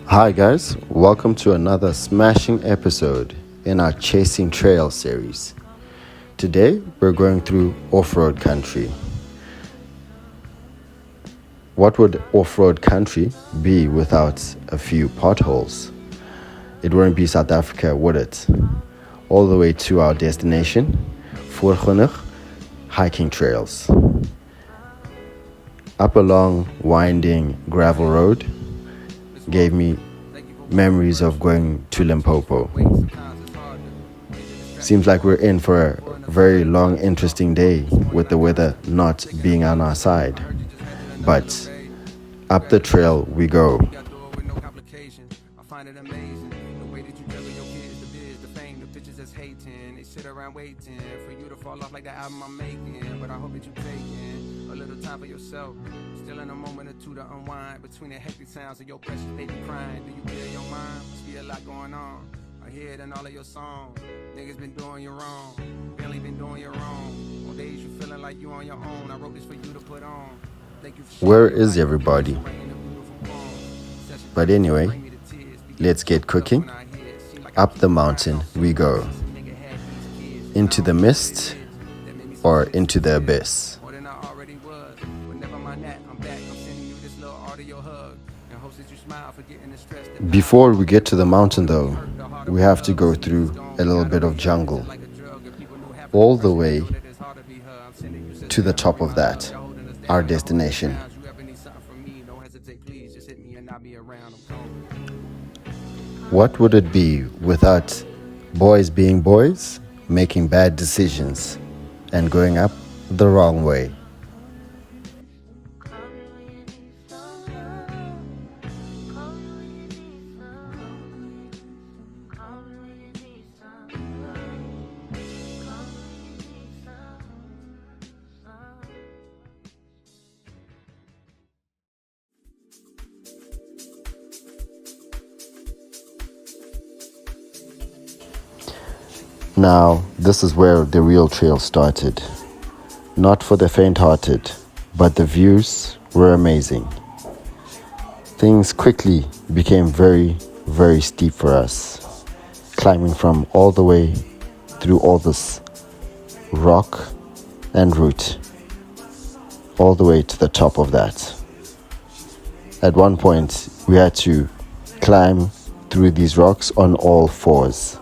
Hi, guys, welcome to another smashing episode in our Chasing Trail series. Today, we're going through off road country. What would off road country be without a few potholes? It wouldn't be South Africa, would it? All the way to our destination, Vergenoeg hiking trails. Up a long, winding gravel road gave me memories of going to Limpopo. Seems like we're in for a very long, interesting day with the weather not being on our side. But up the trail we go. I find it amazing the way that you juggle your kids, the biz, the fame, the bitches that's hating. They sit around waiting for you to fall off like the album I'm making. But I hope that you taking a little time for yourself. Still in a moment or two to unwind between the hectic sounds of your precious baby crying. Do you feel your mind? Must be a lot going on. I hear it in all of your songs. Niggas been doing you wrong. Barely been doing you wrong. On days you feeling like you on your own. I wrote this for you to put on. Where is everybody? But anyway, let's get cooking. Up the mountain we go. Into the mist or into the abyss. Before we get to the mountain though, we have to go through a little bit of jungle. All the way to the top of that, our destination. What would it be without boys being boys, making bad decisions, and going up the wrong way? Now, this is where the real trail started. Not for the faint-hearted, but the views were amazing. Things quickly became very, very steep for us, climbing from all the way through all this rock and root, all the way to the top of that. At one point, we had to climb through these rocks on all fours.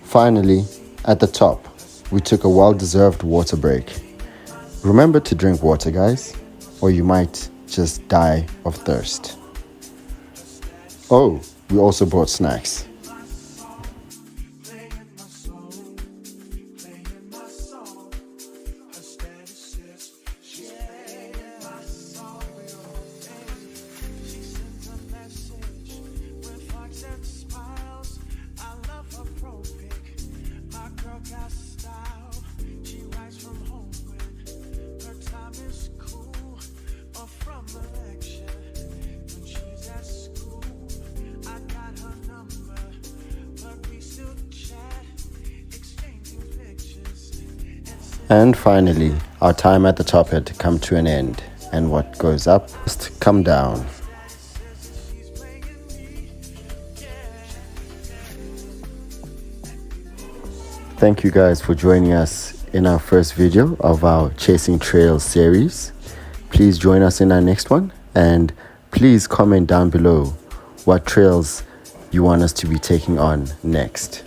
Finally, at the top, we took a well-deserved water break. Remember to drink water, guys, or you might just die of thirst. Oh, we also brought snacks. And finally, our time at the top had come to an end, and what goes up must come down. Thank you guys for joining us in our first video of our Chasing Trails series. Please join us in our next one, and please comment down below what trails you want us to be taking on next.